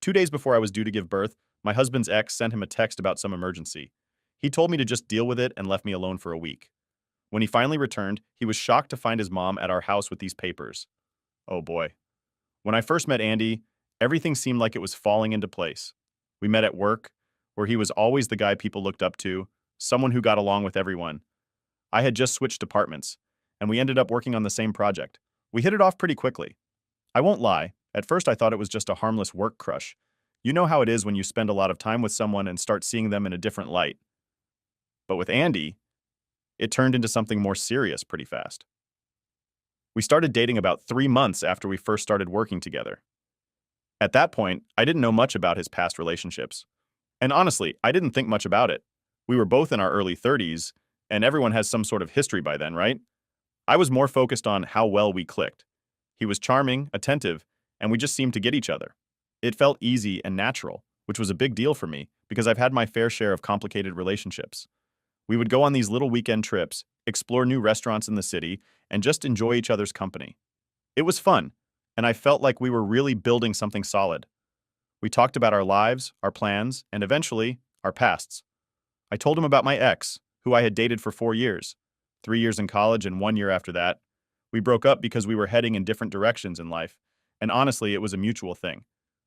2 days before I was due to give birth, my husband's ex sent him a text about some emergency. He told me to just deal with it and left me alone for a week. When he finally returned, he was shocked to find his mom at our house with these papers. Oh boy. When I first met Andy, everything seemed like it was falling into place. We met at work, where he was always the guy people looked up to, someone who got along with everyone. I had just switched departments, and we ended up working on the same project. We hit it off pretty quickly. I won't lie, at first I thought it was just a harmless work crush. You know how it is when you spend a lot of time with someone and start seeing them in a different light. But with Andy, it turned into something more serious pretty fast. We started dating about 3 months after we first started working together. At that point, I didn't know much about his past relationships. And honestly, I didn't think much about it. We were both in our early 30s, and everyone has some sort of history by then, right? I was more focused on how well we clicked. He was charming, attentive, and we just seemed to get each other. It felt easy and natural, which was a big deal for me because I've had my fair share of complicated relationships. We would go on these little weekend trips, explore new restaurants in the city, and just enjoy each other's company. It was fun, and I felt like we were really building something solid. We talked about our lives, our plans, and eventually, our pasts. I told him about my ex, who I had dated for 4 years, 3 years in college and 1 year after that. We broke up because we were heading in different directions in life, and honestly, it was a mutual thing.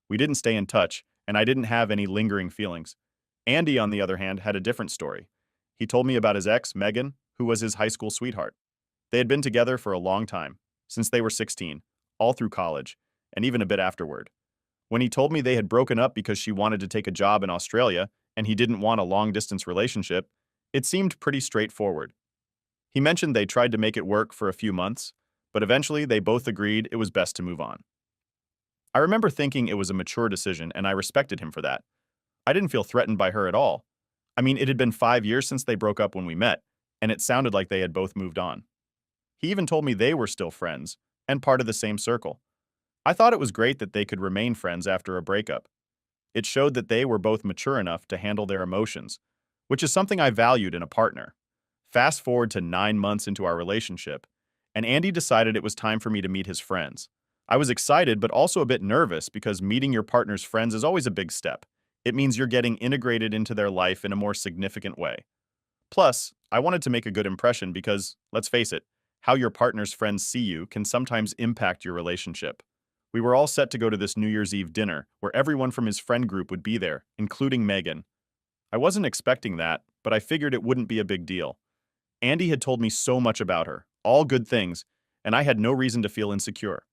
We didn't stay in touch, and I didn't have any lingering feelings. Andy, on the other hand, had a different story. He told me about his ex, Megan, who was his high school sweetheart. They had been together for a long time, since they were 16, all through college, and even a bit afterward. When he told me they had broken up because she wanted to take a job in Australia and he didn't want a long-distance relationship, it seemed pretty straightforward. He mentioned they tried to make it work for a few months, but eventually they both agreed it was best to move on. I remember thinking it was a mature decision and I respected him for that. I didn't feel threatened by her at all. I mean, it had been 5 years since they broke up when we met, and it sounded like they had both moved on. He even told me they were still friends and part of the same circle. I thought it was great that they could remain friends after a breakup. It showed that they were both mature enough to handle their emotions, which is something I valued in a partner. Fast forward to 9 months into our relationship, and Andy decided it was time for me to meet his friends. I was excited, but also a bit nervous because meeting your partner's friends is always a big step. It means you're getting integrated into their life in a more significant way. Plus, I wanted to make a good impression because, let's face it, how your partner's friends see you can sometimes impact your relationship. We were all set to go to this New Year's Eve dinner where everyone from his friend group would be there, including Megan. I wasn't expecting that, but I figured it wouldn't be a big deal. Andy had told me so much about her, all good things, and I had no reason to feel insecure.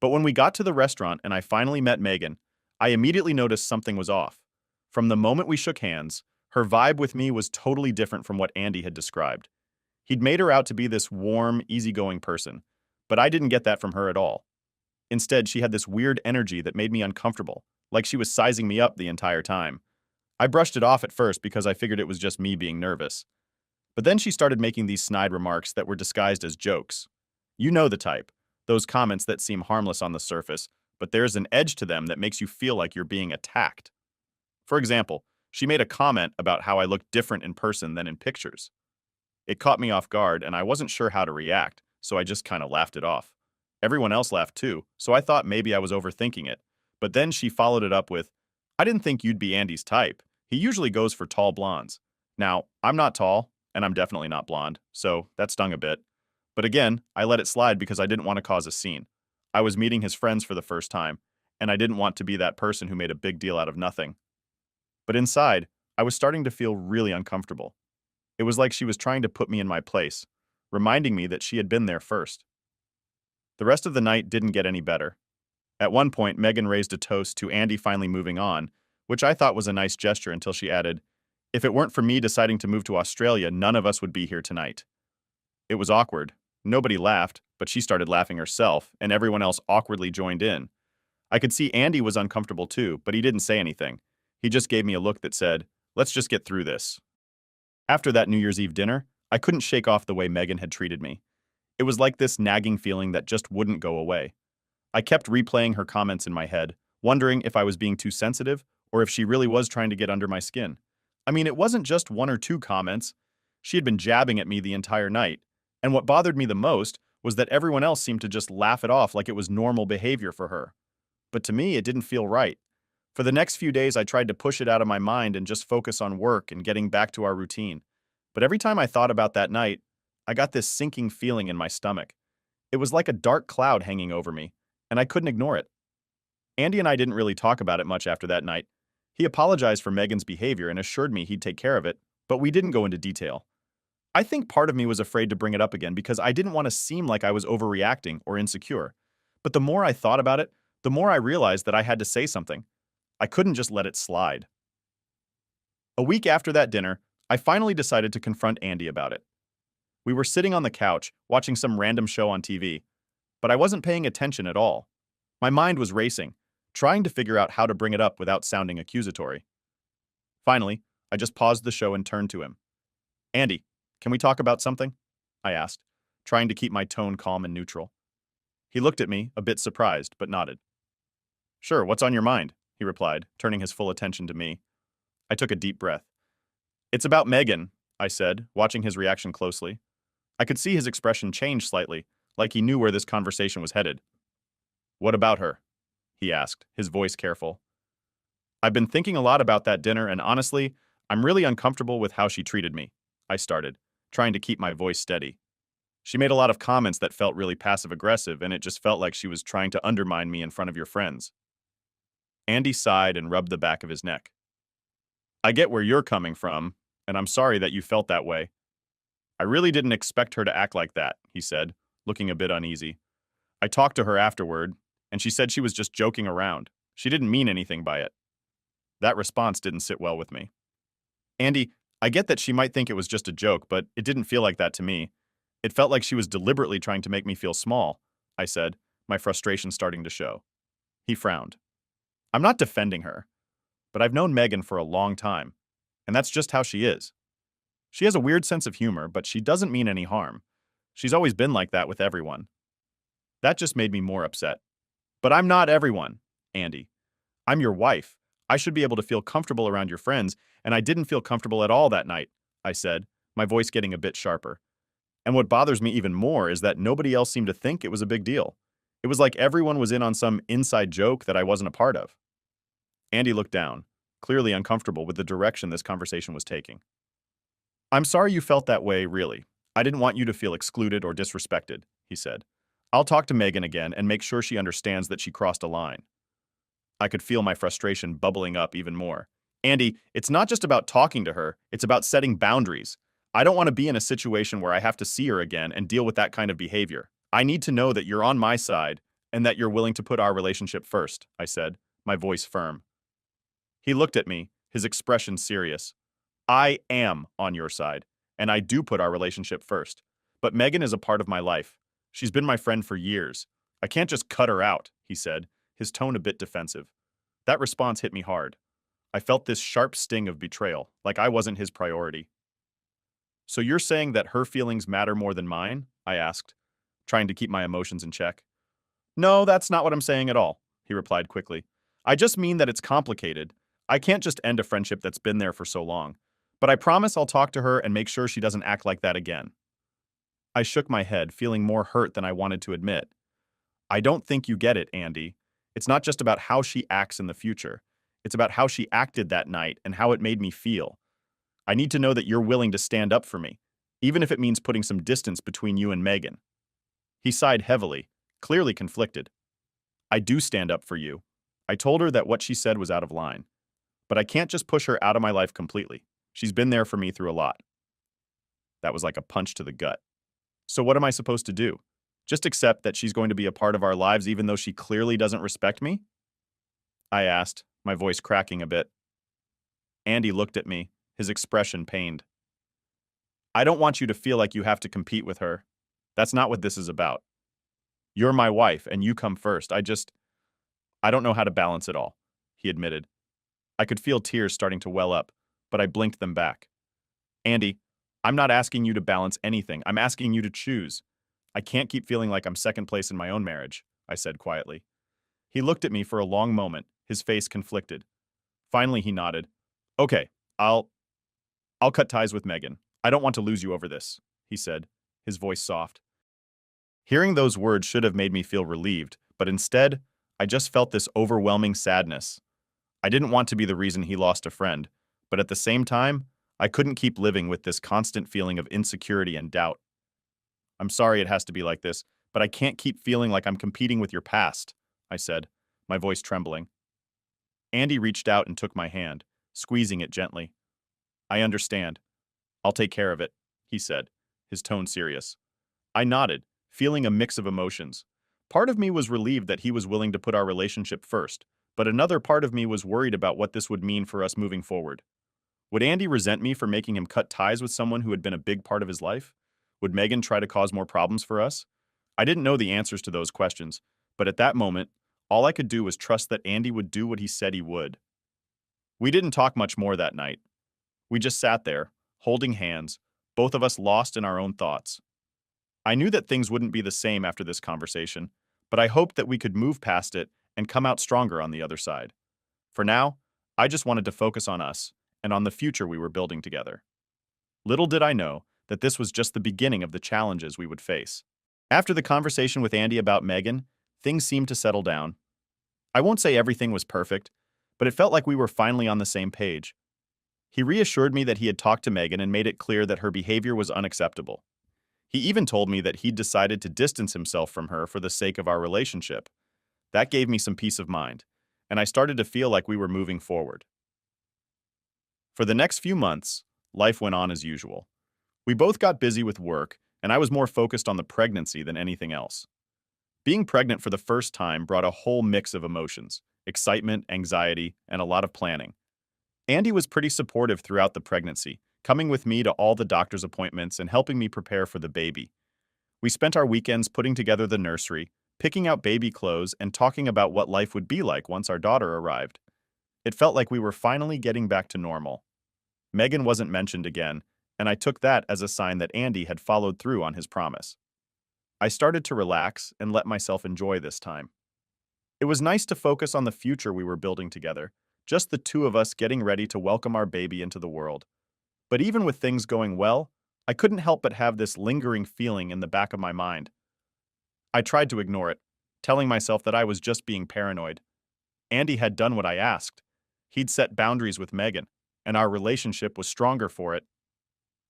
But when we got to the restaurant and I finally met Megan, I immediately noticed something was off. From the moment we shook hands, her vibe with me was totally different from what Andy had described. He'd made her out to be this warm, easygoing person, but I didn't get that from her at all. Instead, she had this weird energy that made me uncomfortable, like she was sizing me up the entire time. I brushed it off at first because I figured it was just me being nervous. But then she started making these snide remarks that were disguised as jokes. You know the type, those comments that seem harmless on the surface, but there's an edge to them that makes you feel like you're being attacked. For example, she made a comment about how I looked different in person than in pictures. It caught me off guard and I wasn't sure how to react, so I just kind of laughed it off. Everyone else laughed too, so I thought maybe I was overthinking it. But then she followed it up with, I didn't think you'd be Andy's type. He usually goes for tall blondes. Now, I'm not tall, and I'm definitely not blonde, so that stung a bit. But again, I let it slide because I didn't want to cause a scene. I was meeting his friends for the first time, and I didn't want to be that person who made a big deal out of nothing. But inside, I was starting to feel really uncomfortable. It was like she was trying to put me in my place, reminding me that she had been there first. The rest of the night didn't get any better. At one point, Megan raised a toast to Andy finally moving on, which I thought was a nice gesture until she added, if it weren't for me deciding to move to Australia, none of us would be here tonight. It was awkward. Nobody laughed, but she started laughing herself, and everyone else awkwardly joined in. I could see Andy was uncomfortable too, but he didn't say anything. He just gave me a look that said, let's just get through this. After that New Year's Eve dinner, I couldn't shake off the way Megan had treated me. It was like this nagging feeling that just wouldn't go away. I kept replaying her comments in my head, wondering if I was being too sensitive or if she really was trying to get under my skin. I mean, it wasn't just one or two comments. She had been jabbing at me the entire night, and what bothered me the most was that everyone else seemed to just laugh it off like it was normal behavior for her. But to me, it didn't feel right. For the next few days, I tried to push it out of my mind and just focus on work and getting back to our routine. But every time I thought about that night, I got this sinking feeling in my stomach. It was like a dark cloud hanging over me, and I couldn't ignore it. Andy and I didn't really talk about it much after that night. He apologized for Megan's behavior and assured me he'd take care of it, but we didn't go into detail. I think part of me was afraid to bring it up again because I didn't want to seem like I was overreacting or insecure. But the more I thought about it, the more I realized that I had to say something. I couldn't just let it slide. A week after that dinner, I finally decided to confront Andy about it. We were sitting on the couch, watching some random show on TV, but I wasn't paying attention at all. My mind was racing, trying to figure out how to bring it up without sounding accusatory. Finally, I just paused the show and turned to him. Andy, can we talk about something? I asked, trying to keep my tone calm and neutral. He looked at me, a bit surprised, but nodded. Sure, what's on your mind? He replied, turning his full attention to me. I took a deep breath. It's about Megan, I said, watching his reaction closely. I could see his expression change slightly, like he knew where this conversation was headed. What about her? He asked, his voice careful. I've been thinking a lot about that dinner, and honestly, I'm really uncomfortable with how she treated me, I started, trying to keep my voice steady. She made a lot of comments that felt really passive-aggressive, and it just felt like she was trying to undermine me in front of your friends. Andy sighed and rubbed the back of his neck. I get where you're coming from, and I'm sorry that you felt that way. I really didn't expect her to act like that, he said, looking a bit uneasy. I talked to her afterward, and she said she was just joking around. She didn't mean anything by it. That response didn't sit well with me. Andy, I get that she might think it was just a joke, but it didn't feel like that to me. It felt like she was deliberately trying to make me feel small, I said, my frustration starting to show. He frowned. I'm not defending her, but I've known Megan for a long time, and that's just how she is. She has a weird sense of humor, but she doesn't mean any harm. She's always been like that with everyone. That just made me more upset. But I'm not everyone, Andy. I'm your wife. I should be able to feel comfortable around your friends, and I didn't feel comfortable at all that night, I said, my voice getting a bit sharper. And what bothers me even more is that nobody else seemed to think it was a big deal. It was like everyone was in on some inside joke that I wasn't a part of. Andy looked down, clearly uncomfortable with the direction this conversation was taking. I'm sorry you felt that way, really. I didn't want you to feel excluded or disrespected, he said. I'll talk to Megan again and make sure she understands that she crossed a line. I could feel my frustration bubbling up even more. Andy, it's not just about talking to her, it's about setting boundaries. I don't want to be in a situation where I have to see her again and deal with that kind of behavior. I need to know that you're on my side and that you're willing to put our relationship first, I said, my voice firm. He looked at me, his expression serious. I am on your side, and I do put our relationship first. But Megan is a part of my life. She's been my friend for years. I can't just cut her out, he said, his tone a bit defensive. That response hit me hard. I felt this sharp sting of betrayal, like I wasn't his priority. So you're saying that her feelings matter more than mine? I asked, trying to keep my emotions in check. No, that's not what I'm saying at all, he replied quickly. I just mean that it's complicated. I can't just end a friendship that's been there for so long. But I promise I'll talk to her and make sure she doesn't act like that again. I shook my head, feeling more hurt than I wanted to admit. I don't think you get it, Andy. It's not just about how she acts in the future. It's about how she acted that night and how it made me feel. I need to know that you're willing to stand up for me, even if it means putting some distance between you and Megan. He sighed heavily, clearly conflicted. I do stand up for you. I told her that what she said was out of line. But I can't just push her out of my life completely. She's been there for me through a lot. That was like a punch to the gut. So what am I supposed to do? Just accept that she's going to be a part of our lives even though she clearly doesn't respect me? I asked, my voice cracking a bit. Andy looked at me, his expression pained. I don't want you to feel like you have to compete with her. That's not what this is about. You're my wife, and you come first. I don't know how to balance it all, he admitted. I could feel tears starting to well up, but I blinked them back. Andy, I'm not asking you to balance anything. I'm asking you to choose. I can't keep feeling like I'm second place in my own marriage, I said quietly. He looked at me for a long moment, his face conflicted. Finally, he nodded. Okay, I'll cut ties with Megan. I don't want to lose you over this, he said, his voice soft. Hearing those words should have made me feel relieved, but instead, I just felt this overwhelming sadness. I didn't want to be the reason he lost a friend, but at the same time, I couldn't keep living with this constant feeling of insecurity and doubt. I'm sorry it has to be like this, but I can't keep feeling like I'm competing with your past, I said, my voice trembling. Andy reached out and took my hand, squeezing it gently. I understand. I'll take care of it, he said, his tone serious. I nodded, feeling a mix of emotions. Part of me was relieved that he was willing to put our relationship first, but another part of me was worried about what this would mean for us moving forward. Would Andy resent me for making him cut ties with someone who had been a big part of his life? Would Megan try to cause more problems for us? I didn't know the answers to those questions, but at that moment, all I could do was trust that Andy would do what he said he would. We didn't talk much more that night. We just sat there, holding hands, both of us lost in our own thoughts. I knew that things wouldn't be the same after this conversation, but I hoped that we could move past it and come out stronger on the other side. For now, I just wanted to focus on us and on the future we were building together. Little did I know that this was just the beginning of the challenges we would face. After the conversation with Andy about Megan, things seemed to settle down. I won't say everything was perfect, but it felt like we were finally on the same page. He reassured me that he had talked to Megan and made it clear that her behavior was unacceptable. He even told me that he'd decided to distance himself from her for the sake of our relationship. That gave me some peace of mind, and I started to feel like we were moving forward. For the next few months, life went on as usual. We both got busy with work, and I was more focused on the pregnancy than anything else. Being pregnant for the first time brought a whole mix of emotions: excitement, anxiety, and a lot of planning. Andy was pretty supportive throughout the pregnancy, coming with me to all the doctor's appointments and helping me prepare for the baby. We spent our weekends putting together the nursery, picking out baby clothes, and talking about what life would be like once our daughter arrived. It felt like we were finally getting back to normal. Megan wasn't mentioned again, and I took that as a sign that Andy had followed through on his promise. I started to relax and let myself enjoy this time. It was nice to focus on the future we were building together, just the two of us getting ready to welcome our baby into the world. But even with things going well, I couldn't help but have this lingering feeling in the back of my mind. I tried to ignore it, telling myself that I was just being paranoid. Andy had done what I asked. He'd set boundaries with Megan, and our relationship was stronger for it.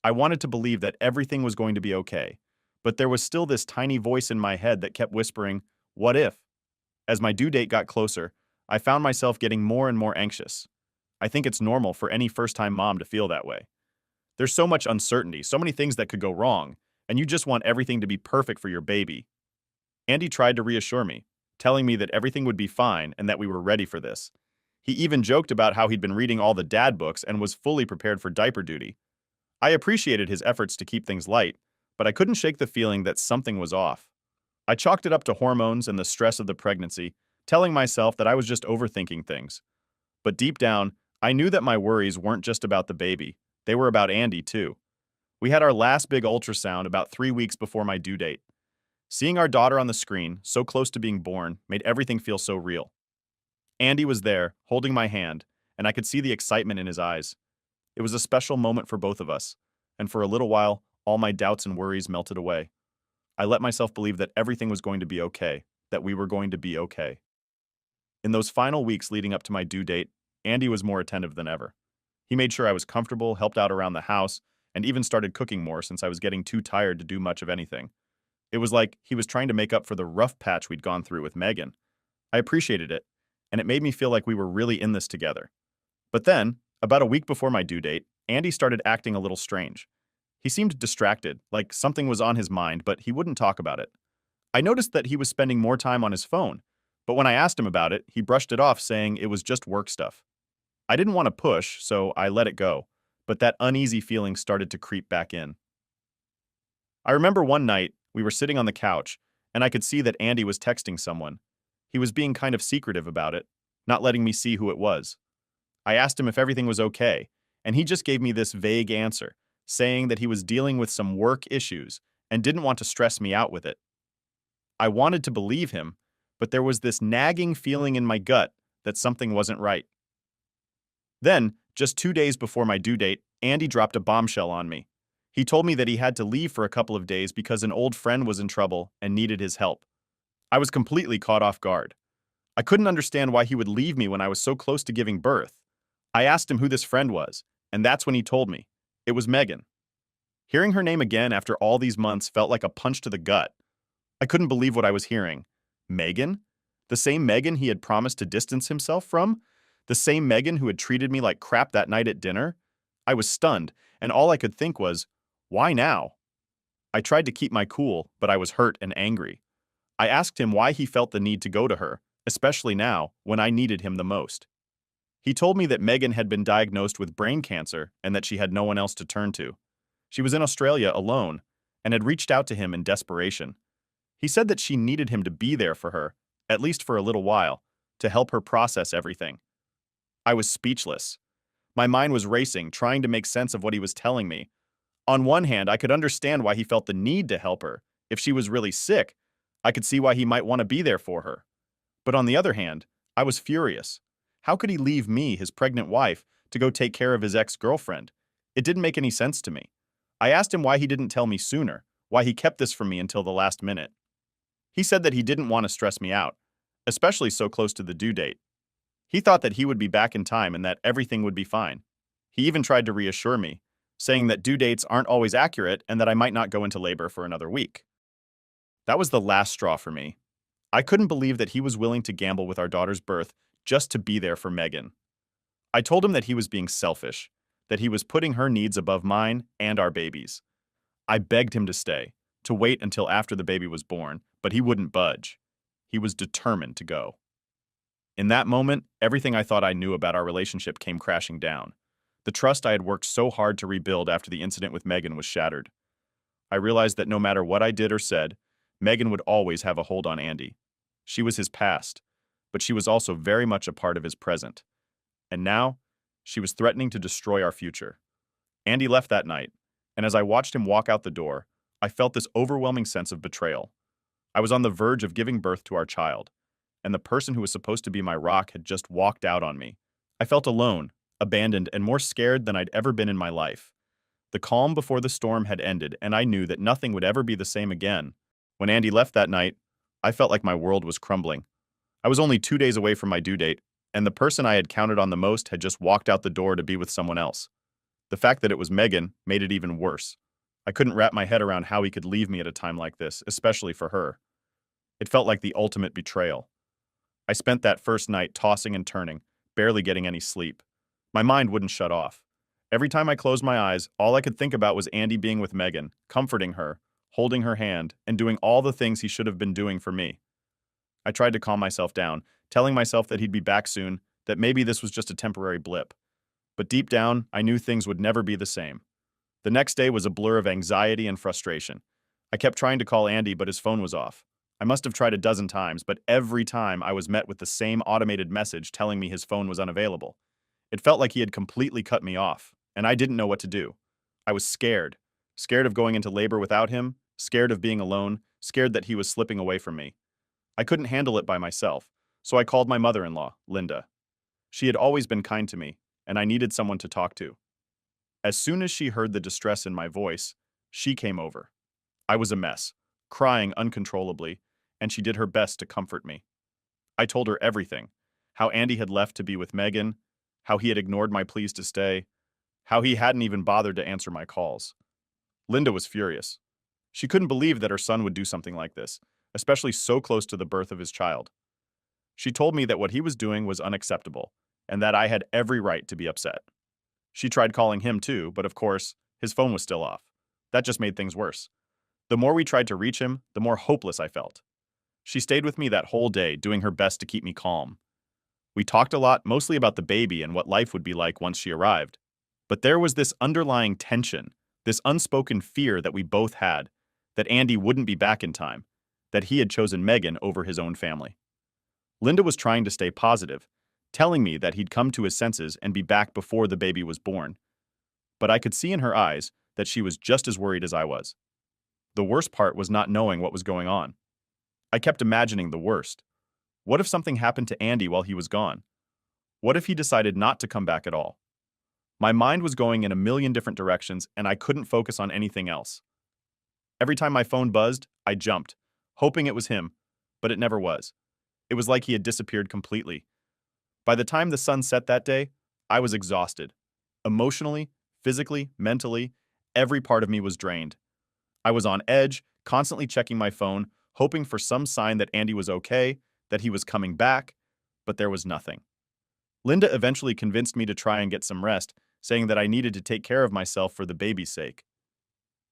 I wanted to believe that everything was going to be okay, but there was still this tiny voice in my head that kept whispering, "What if?" As my due date got closer, I found myself getting more and more anxious. I think it's normal for any first-time mom to feel that way. There's so much uncertainty, so many things that could go wrong, and you just want everything to be perfect for your baby. Andy tried to reassure me, telling me that everything would be fine and that we were ready for this. He even joked about how he'd been reading all the dad books and was fully prepared for diaper duty. I appreciated his efforts to keep things light, but I couldn't shake the feeling that something was off. I chalked it up to hormones and the stress of the pregnancy, telling myself that I was just overthinking things. But deep down, I knew that my worries weren't just about the baby. They were about Andy, too. We had our last big ultrasound about 3 weeks before my due date. Seeing our daughter on the screen, so close to being born, made everything feel so real. Andy was there, holding my hand, and I could see the excitement in his eyes. It was a special moment for both of us, and for a little while, all my doubts and worries melted away. I let myself believe that everything was going to be okay, that we were going to be okay. In those final weeks leading up to my due date, Andy was more attentive than ever. He made sure I was comfortable, helped out around the house, and even started cooking more since I was getting too tired to do much of anything. It was like he was trying to make up for the rough patch we'd gone through with Megan. I appreciated it, and it made me feel like we were really in this together. But then, about a week before my due date, Andy started acting a little strange. He seemed distracted, like something was on his mind, but he wouldn't talk about it. I noticed that he was spending more time on his phone, but when I asked him about it, he brushed it off, saying it was just work stuff. I didn't want to push, so I let it go, but that uneasy feeling started to creep back in. I remember one night, we were sitting on the couch, and I could see that Andy was texting someone. He was being kind of secretive about it, not letting me see who it was. I asked him if everything was okay, and he just gave me this vague answer, saying that he was dealing with some work issues and didn't want to stress me out with it. I wanted to believe him, but there was this nagging feeling in my gut that something wasn't right. Then, just 2 days before my due date, Andy dropped a bombshell on me. He told me that he had to leave for a couple of days because an old friend was in trouble and needed his help. I was completely caught off guard. I couldn't understand why he would leave me when I was so close to giving birth. I asked him who this friend was, and that's when he told me. It was Megan. Hearing her name again after all these months felt like a punch to the gut. I couldn't believe what I was hearing. Megan? The same Megan he had promised to distance himself from? The same Megan who had treated me like crap that night at dinner? I was stunned, and all I could think was, why now? I tried to keep my cool, but I was hurt and angry. I asked him why he felt the need to go to her, especially now, when I needed him the most. He told me that Megan had been diagnosed with brain cancer and that she had no one else to turn to. She was in Australia alone and had reached out to him in desperation. He said that she needed him to be there for her, at least for a little while, to help her process everything. I was speechless. My mind was racing, trying to make sense of what he was telling me. On one hand, I could understand why he felt the need to help her. If she was really sick, I could see why he might want to be there for her. But on the other hand, I was furious. How could he leave me, his pregnant wife, to go take care of his ex-girlfriend? It didn't make any sense to me. I asked him why he didn't tell me sooner, why he kept this from me until the last minute. He said that he didn't want to stress me out, especially so close to the due date. He thought that he would be back in time and that everything would be fine. He even tried to reassure me, saying that due dates aren't always accurate and that I might not go into labor for another week. That was the last straw for me. I couldn't believe that he was willing to gamble with our daughter's birth just to be there for Megan. I told him that he was being selfish, that he was putting her needs above mine and our baby's. I begged him to stay, to wait until after the baby was born, but he wouldn't budge. He was determined to go. In that moment, everything I thought I knew about our relationship came crashing down. The trust I had worked so hard to rebuild after the incident with Megan was shattered. I realized that no matter what I did or said, Megan would always have a hold on Andy. She was his past, but she was also very much a part of his present. And now, she was threatening to destroy our future. Andy left that night, and as I watched him walk out the door, I felt this overwhelming sense of betrayal. I was on the verge of giving birth to our child, and the person who was supposed to be my rock had just walked out on me. I felt alone, abandoned, and more scared than I'd ever been in my life. The calm before the storm had ended, and I knew that nothing would ever be the same again. When Andy left that night, I felt like my world was crumbling. I was only 2 days away from my due date, and the person I had counted on the most had just walked out the door to be with someone else. The fact that it was Megan made it even worse. I couldn't wrap my head around how he could leave me at a time like this, especially for her. It felt like the ultimate betrayal. I spent that first night tossing and turning, barely getting any sleep. My mind wouldn't shut off. Every time I closed my eyes, all I could think about was Andy being with Megan, comforting her, holding her hand, and doing all the things he should have been doing for me. I tried to calm myself down, telling myself that he'd be back soon, that maybe this was just a temporary blip. But deep down, I knew things would never be the same. The next day was a blur of anxiety and frustration. I kept trying to call Andy, but his phone was off. I must have tried a dozen times, but every time I was met with the same automated message telling me his phone was unavailable. It felt like he had completely cut me off, and I didn't know what to do. I was scared. Scared of going into labor without him, scared of being alone, scared that he was slipping away from me. I couldn't handle it by myself, so I called my mother-in-law, Linda. She had always been kind to me, and I needed someone to talk to. As soon as she heard the distress in my voice, she came over. I was a mess, crying uncontrollably, and she did her best to comfort me. I told her everything, how Andy had left to be with Megan, how he had ignored my pleas to stay, how he hadn't even bothered to answer my calls. Linda was furious. She couldn't believe that her son would do something like this, especially so close to the birth of his child. She told me that what he was doing was unacceptable, and that I had every right to be upset. She tried calling him too, but of course, his phone was still off. That just made things worse. The more we tried to reach him, the more hopeless I felt. She stayed with me that whole day, doing her best to keep me calm. We talked a lot, mostly about the baby and what life would be like once she arrived. But there was this underlying tension, this unspoken fear that we both had, that Andy wouldn't be back in time, that he had chosen Megan over his own family. Linda was trying to stay positive, telling me that he'd come to his senses and be back before the baby was born. But I could see in her eyes that she was just as worried as I was. The worst part was not knowing what was going on. I kept imagining the worst. What if something happened to Andy while he was gone? What if he decided not to come back at all? My mind was going in a million different directions, and I couldn't focus on anything else. Every time my phone buzzed, I jumped, hoping it was him, but it never was. It It was like he had disappeared completely. By the time the sun set that day, I was exhausted. Emotionally, physically, mentally, every part of me was drained. I was on edge, constantly checking my phone, hoping for some sign that Andy was okay, that he was coming back, but there was nothing. Linda eventually convinced me to try and get some rest, saying that I needed to take care of myself for the baby's sake.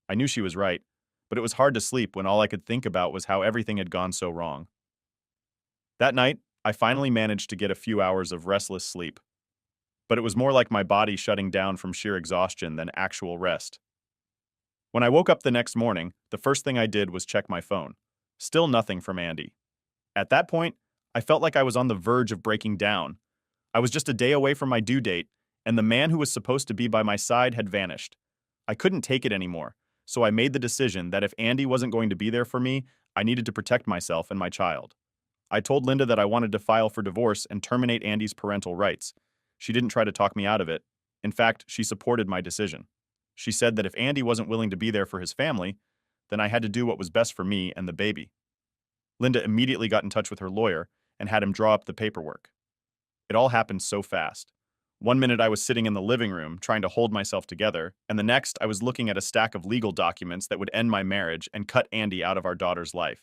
I knew she was right, but it was hard to sleep when all I could think about was how everything had gone so wrong. That night, I finally managed to get a few hours of restless sleep, but it was more like my body shutting down from sheer exhaustion than actual rest. When I woke up the next morning, the first thing I did was check my phone. Still nothing from Andy. At that point, I felt like I was on the verge of breaking down. I was just a day away from my due date, and the man who was supposed to be by my side had vanished. I couldn't take it anymore, so I made the decision that if Andy wasn't going to be there for me, I needed to protect myself and my child. I told Linda that I wanted to file for divorce and terminate Andy's parental rights. She didn't try to talk me out of it. In fact, she supported my decision. She said that if Andy wasn't willing to be there for his family, then I had to do what was best for me and the baby. Linda immediately got in touch with her lawyer and had him draw up the paperwork. It all happened so fast. One minute I was sitting in the living room trying to hold myself together, and the next I was looking at a stack of legal documents that would end my marriage and cut Andy out of our daughter's life.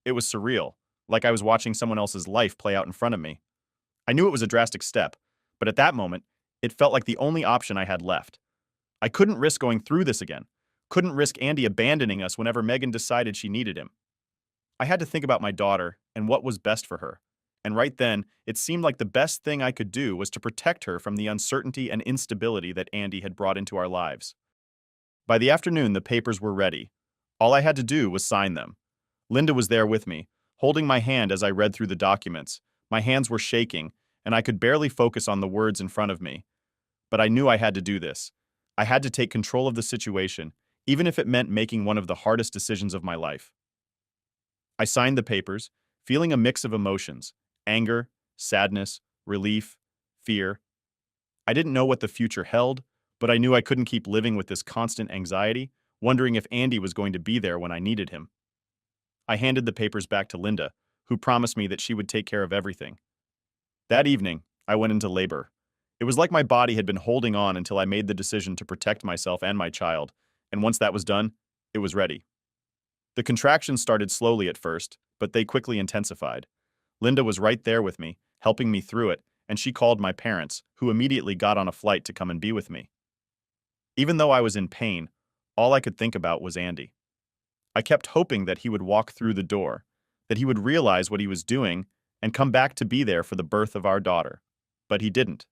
It was surreal, like I was watching someone else's life play out in front of me. I knew it was a drastic step, but at that moment, it felt like the only option I had left. I couldn't risk going through this again. Couldn't risk Andy abandoning us whenever Megan decided she needed him. I had to think about my daughter and what was best for her. And right then, it seemed like the best thing I could do was to protect her from the uncertainty and instability that Andy had brought into our lives. By the afternoon, the papers were ready. All I had to do was sign them. Linda was there with me, holding my hand as I read through the documents. My hands were shaking, and I could barely focus on the words in front of me. But I knew I had to do this. I had to take control of the situation, even if it meant making one of the hardest decisions of my life. I signed the papers, feeling a mix of emotions: anger, sadness, relief, fear. I didn't know what the future held, but I knew I couldn't keep living with this constant anxiety, wondering if Andy was going to be there when I needed him. I handed the papers back to Linda, who promised me that she would take care of everything. That evening, I went into labor. It was like my body had been holding on until I made the decision to protect myself and my child, and once that was done, it was ready. The contractions started slowly at first, but they quickly intensified. Linda was right there with me, helping me through it, and she called my parents, who immediately got on a flight to come and be with me. Even though I was in pain, all I could think about was Andy. I kept hoping that he would walk through the door, that he would realize what he was doing and come back to be there for the birth of our daughter. But he didn't.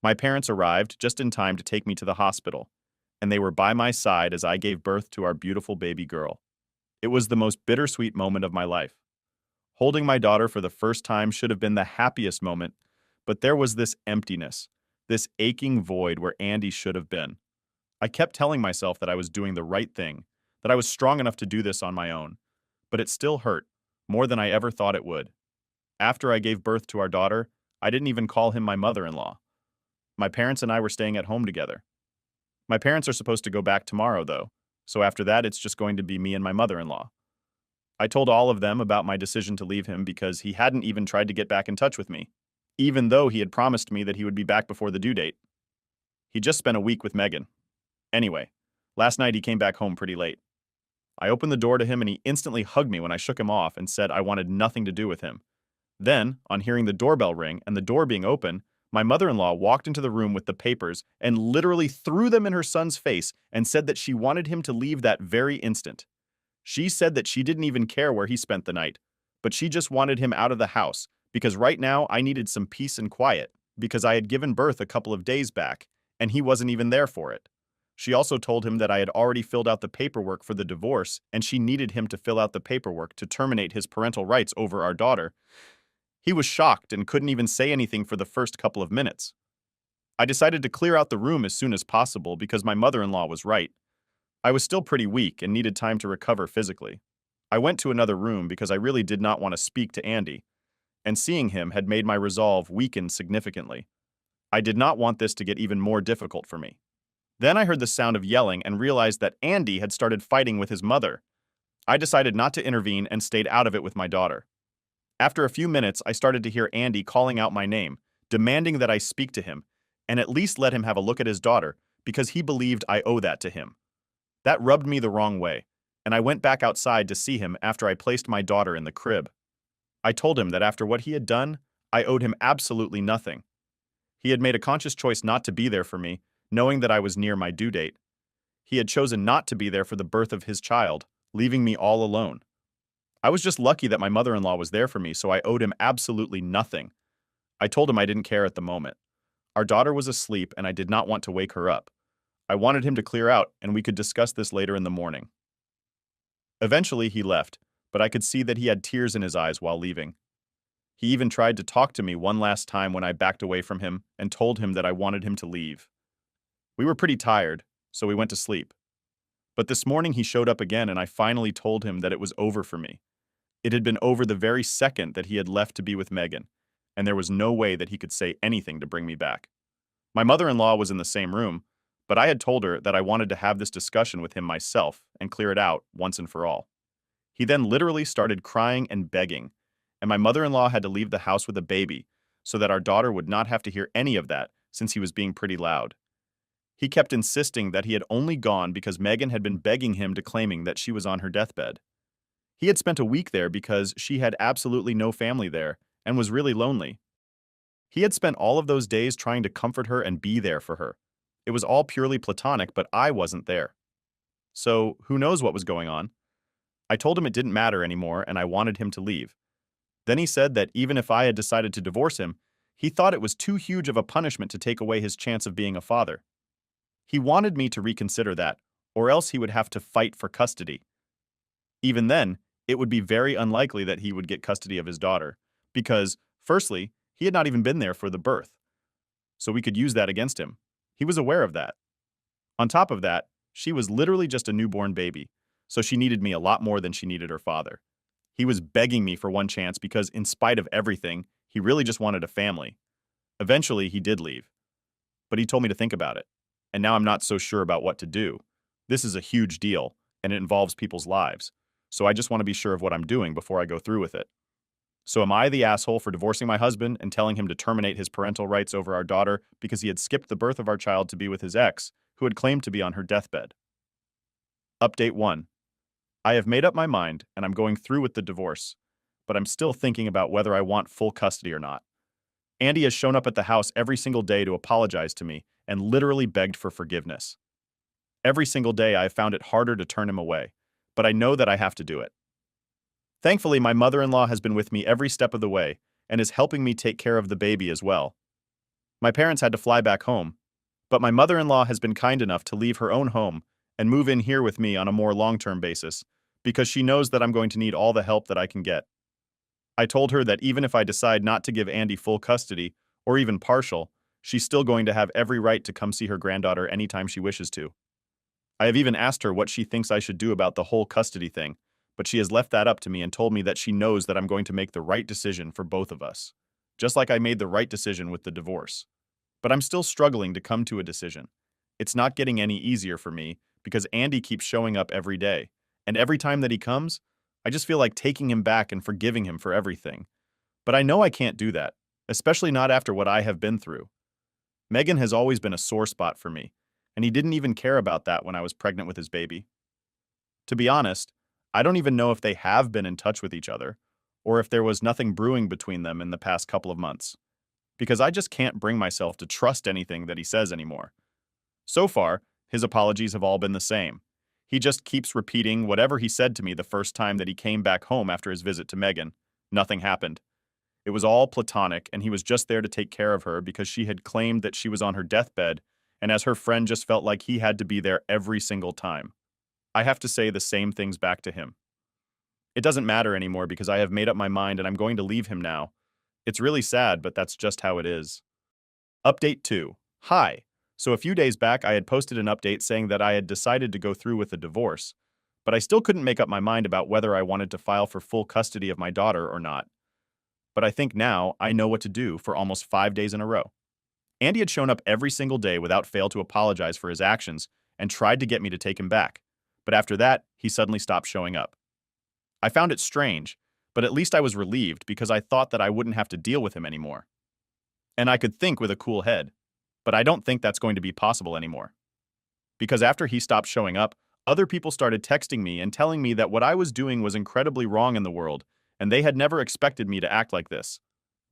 My parents arrived just in time to take me to the hospital, and they were by my side as I gave birth to our beautiful baby girl. It was the most bittersweet moment of my life. Holding my daughter for the first time should have been the happiest moment, but there was this emptiness, this aching void where Andy should have been. I kept telling myself that I was doing the right thing, that I was strong enough to do this on my own, but it still hurt, more than I ever thought it would. After I gave birth to our daughter, I didn't even call him my mother-in-law. My parents and I were staying at home together. My parents are supposed to go back tomorrow, though, so after that it's just going to be me and my mother-in-law. I told all of them about my decision to leave him because he hadn't even tried to get back in touch with me, even though he had promised me that he would be back before the due date. He just spent a week with Megan. Anyway, last night he came back home pretty late. I opened the door to him and he instantly hugged me when I shook him off and said I wanted nothing to do with him. Then, on hearing the doorbell ring and the door being open, my mother-in-law walked into the room with the papers and literally threw them in her son's face and said that she wanted him to leave that very instant. She said that she didn't even care where he spent the night, but she just wanted him out of the house because right now I needed some peace and quiet because I had given birth a couple of days back and he wasn't even there for it. She also told him that I had already filled out the paperwork for the divorce and she needed him to fill out the paperwork to terminate his parental rights over our daughter. He was shocked and couldn't even say anything for the first couple of minutes. I decided to clear out the room as soon as possible because my mother-in-law was right. I was still pretty weak and needed time to recover physically. I went to another room because I really did not want to speak to Andy, and seeing him had made my resolve weaken significantly. I did not want this to get even more difficult for me. Then I heard the sound of yelling and realized that Andy had started fighting with his mother. I decided not to intervene and stayed out of it with my daughter. After a few minutes, I started to hear Andy calling out my name, demanding that I speak to him, and at least let him have a look at his daughter, because he believed I owe that to him. That rubbed me the wrong way, and I went back outside to see him after I placed my daughter in the crib. I told him that after what he had done, I owed him absolutely nothing. He had made a conscious choice not to be there for me, knowing that I was near my due date. He had chosen not to be there for the birth of his child, leaving me all alone. I was just lucky that my mother-in-law was there for me, so I owed him absolutely nothing. I told him I didn't care at the moment. Our daughter was asleep, and I did not want to wake her up. I wanted him to clear out, and we could discuss this later in the morning. Eventually, he left, but I could see that he had tears in his eyes while leaving. He even tried to talk to me one last time when I backed away from him and told him that I wanted him to leave. We were pretty tired, so we went to sleep. But this morning he showed up again, and I finally told him that it was over for me. It had been over the very second that he had left to be with Megan, and there was no way that he could say anything to bring me back. My mother-in-law was in the same room, but I had told her that I wanted to have this discussion with him myself and clear it out once and for all. He then literally started crying and begging, and my mother-in-law had to leave the house with a baby so that our daughter would not have to hear any of that since he was being pretty loud. He kept insisting that he had only gone because Megan had been begging him to claiming that she was on her deathbed. He had spent a week there because she had absolutely no family there and was really lonely. He had spent all of those days trying to comfort her and be there for her. It was all purely platonic, but I wasn't there. So, who knows what was going on? I told him it didn't matter anymore and I wanted him to leave. Then he said that even if I had decided to divorce him, he thought it was too huge of a punishment to take away his chance of being a father. He wanted me to reconsider that, or else he would have to fight for custody. Even then, it would be very unlikely that he would get custody of his daughter, because, firstly, he had not even been there for the birth. So we could use that against him. He was aware of that. On top of that, she was literally just a newborn baby, so she needed me a lot more than she needed her father. He was begging me for one chance because, in spite of everything, he really just wanted a family. Eventually, he did leave. But he told me to think about it. And now I'm not so sure about what to do. This is a huge deal, and it involves people's lives. So I just want to be sure of what I'm doing before I go through with it. So am I the asshole for divorcing my husband and telling him to terminate his parental rights over our daughter because he had skipped the birth of our child to be with his ex, who had claimed to be on her deathbed? Update 1. I have made up my mind, and I'm going through with the divorce, but I'm still thinking about whether I want full custody or not. Andy has shown up at the house every single day to apologize to me and literally begged for forgiveness. Every single day I have found it harder to turn him away, but I know that I have to do it. Thankfully, my mother-in-law has been with me every step of the way and is helping me take care of the baby as well. My parents had to fly back home, but my mother-in-law has been kind enough to leave her own home and move in here with me on a more long-term basis because she knows that I'm going to need all the help that I can get. I told her that even if I decide not to give Andy full custody, or even partial, she's still going to have every right to come see her granddaughter anytime she wishes to. I have even asked her what she thinks I should do about the whole custody thing, but she has left that up to me and told me that she knows that I'm going to make the right decision for both of us, just like I made the right decision with the divorce. But I'm still struggling to come to a decision. It's not getting any easier for me because Andy keeps showing up every day, and every time that he comes, I just feel like taking him back and forgiving him for everything. But I know I can't do that, especially not after what I have been through. Megan has always been a sore spot for me, and he didn't even care about that when I was pregnant with his baby. To be honest, I don't even know if they have been in touch with each other, or if there was nothing brewing between them in the past couple of months, because I just can't bring myself to trust anything that he says anymore. So far, his apologies have all been the same. He just keeps repeating whatever he said to me the first time that he came back home after his visit to Megan. Nothing happened. It was all platonic, and he was just there to take care of her because she had claimed that she was on her deathbed, and as her friend just felt like he had to be there every single time. I have to say the same things back to him. It doesn't matter anymore because I have made up my mind and I'm going to leave him now. It's really sad, but that's just how it is. Update 2. Hi. So a few days back, I had posted an update saying that I had decided to go through with the divorce, but I still couldn't make up my mind about whether I wanted to file for full custody of my daughter or not. But I think now I know what to do for almost 5 days in a row. Andy had shown up every single day without fail to apologize for his actions and tried to get me to take him back, but after that, he suddenly stopped showing up. I found it strange, But at least I was relieved because I thought that I wouldn't have to deal with him anymore. And I could think with a cool head. But I don't think that's going to be possible anymore. Because after he stopped showing up, other people started texting me and telling me that what I was doing was incredibly wrong in the world, and they had never expected me to act like this.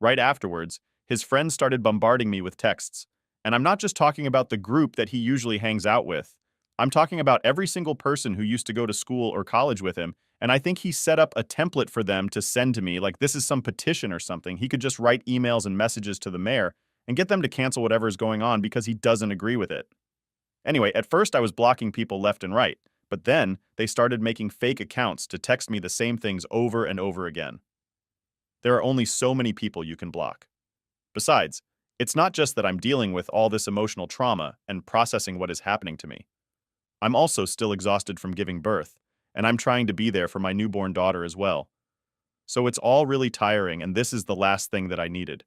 Right afterwards, his friends started bombarding me with texts. And I'm not just talking about the group that he usually hangs out with. I'm talking about every single person who used to go to school or college with him, and I think he set up a template for them to send to me, like this is some petition or something. He could just write emails and messages to the mayor and get them to cancel whatever is going on because he doesn't agree with it. Anyway, at first I was blocking people left and right, but then they started making fake accounts to text me the same things over and over again. There are only so many people you can block. Besides, it's not just that I'm dealing with all this emotional trauma and processing what is happening to me. I'm also still exhausted from giving birth, and I'm trying to be there for my newborn daughter as well. So it's all really tiring, and this is the last thing that I needed.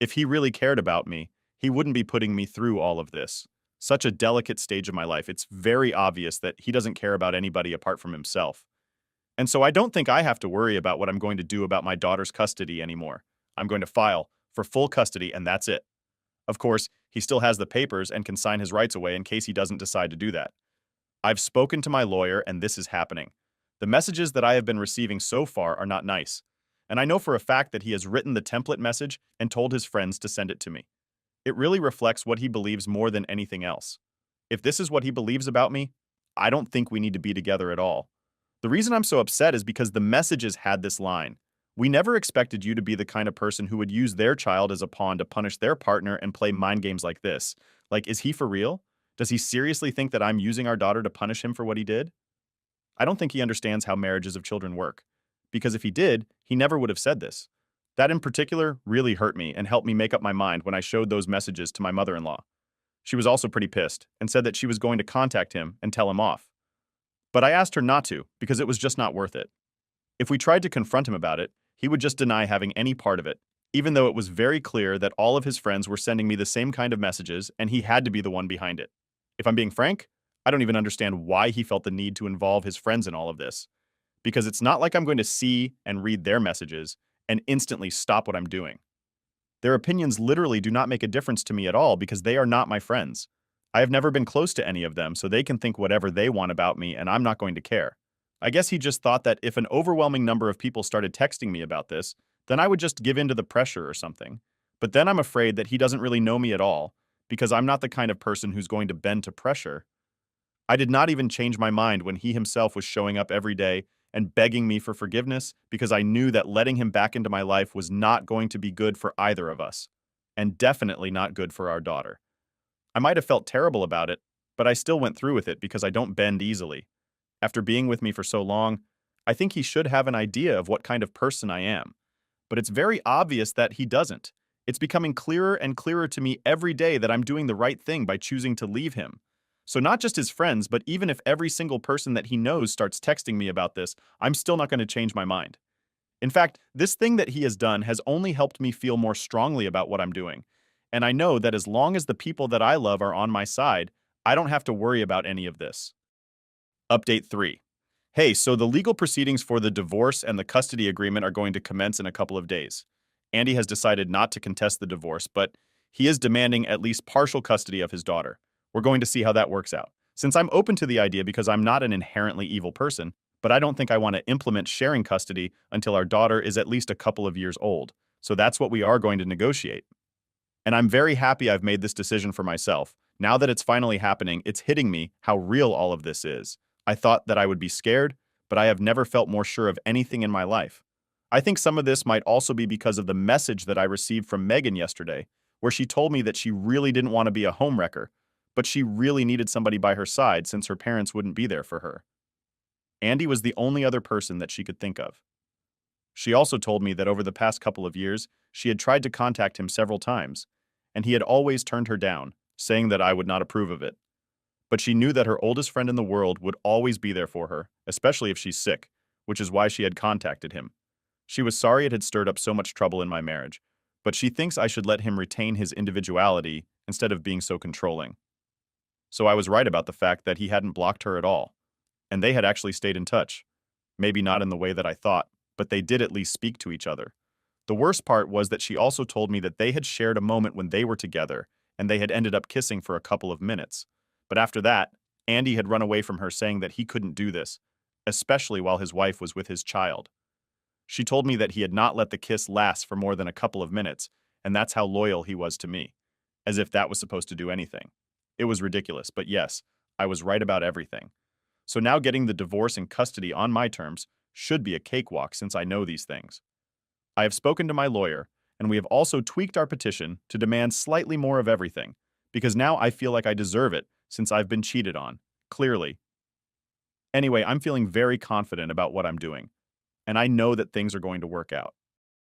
If he really cared about me, he wouldn't be putting me through all of this. Such a delicate stage of my life, it's very obvious that he doesn't care about anybody apart from himself. And so I don't think I have to worry about what I'm going to do about my daughter's custody anymore. I'm going to file for full custody, and that's it. Of course, he still has the papers and can sign his rights away in case he doesn't decide to do that. I've spoken to my lawyer, and this is happening. The messages that I have been receiving so far are not nice. And I know for a fact that he has written the template message and told his friends to send it to me. It really reflects what he believes more than anything else. If this is what he believes about me, I don't think we need to be together at all. The reason I'm so upset is because the messages had this line. We never expected you to be the kind of person who would use their child as a pawn to punish their partner and play mind games like this. Like, is he for real? Does he seriously think that I'm using our daughter to punish him for what he did? I don't think he understands how marriages of children work. Because if he did, he never would have said this. That in particular really hurt me and helped me make up my mind when I showed those messages to my mother-in-law. She was also pretty pissed and said that she was going to contact him and tell him off. But I asked her not to because it was just not worth it. If we tried to confront him about it, he would just deny having any part of it, even though it was very clear that all of his friends were sending me the same kind of messages and he had to be the one behind it. If I'm being frank, I don't even understand why he felt the need to involve his friends in all of this. Because it's not like I'm going to see and read their messages and instantly stop what I'm doing. Their opinions literally do not make a difference to me at all because they are not my friends. I have never been close to any of them, so they can think whatever they want about me and I'm not going to care. I guess he just thought that if an overwhelming number of people started texting me about this, then I would just give in to the pressure or something. But then I'm afraid that he doesn't really know me at all, because I'm not the kind of person who's going to bend to pressure. I did not even change my mind when he himself was showing up every day and begging me for forgiveness because I knew that letting him back into my life was not going to be good for either of us, and definitely not good for our daughter. I might have felt terrible about it, but I still went through with it because I don't bend easily. After being with me for so long, I think he should have an idea of what kind of person I am. But it's very obvious that he doesn't. It's becoming clearer and clearer to me every day that I'm doing the right thing by choosing to leave him. So not just his friends, but even if every single person that he knows starts texting me about this, I'm still not going to change my mind. In fact, this thing that he has done has only helped me feel more strongly about what I'm doing. And I know that as long as the people that I love are on my side, I don't have to worry about any of this. Update 3. Hey, so the legal proceedings for the divorce and the custody agreement are going to commence in a couple of days. Andy has decided not to contest the divorce, but he is demanding at least partial custody of his daughter. We're going to see how that works out. Since I'm open to the idea because I'm not an inherently evil person, but I don't think I want to implement sharing custody until our daughter is at least a couple of years old. So that's what we are going to negotiate. And I'm very happy I've made this decision for myself. Now that it's finally happening, it's hitting me how real all of this is. I thought that I would be scared, but I have never felt more sure of anything in my life. I think some of this might also be because of the message that I received from Megan yesterday, where she told me that she really didn't want to be a homewrecker, but she really needed somebody by her side since her parents wouldn't be there for her. Andy was the only other person that she could think of. She also told me that over the past couple of years, she had tried to contact him several times, and he had always turned her down, saying that I would not approve of it. But she knew that her oldest friend in the world would always be there for her, especially if she's sick, which is why she had contacted him. She was sorry it had stirred up so much trouble in my marriage, but she thinks I should let him retain his individuality instead of being so controlling. So I was right about the fact that he hadn't blocked her at all, and they had actually stayed in touch. Maybe not in the way that I thought, but they did at least speak to each other. The worst part was that she also told me that they had shared a moment when they were together, and they had ended up kissing for a couple of minutes. But after that, Andy had run away from her saying that he couldn't do this, especially while his wife was with his child. She told me that he had not let the kiss last for more than a couple of minutes, and that's how loyal he was to me. As if that was supposed to do anything. It was ridiculous, but yes, I was right about everything. So now getting the divorce and custody on my terms should be a cakewalk since I know these things. I have spoken to my lawyer, and we have also tweaked our petition to demand slightly more of everything, because now I feel like I deserve it since I've been cheated on, clearly. Anyway, I'm feeling very confident about what I'm doing, and I know that things are going to work out.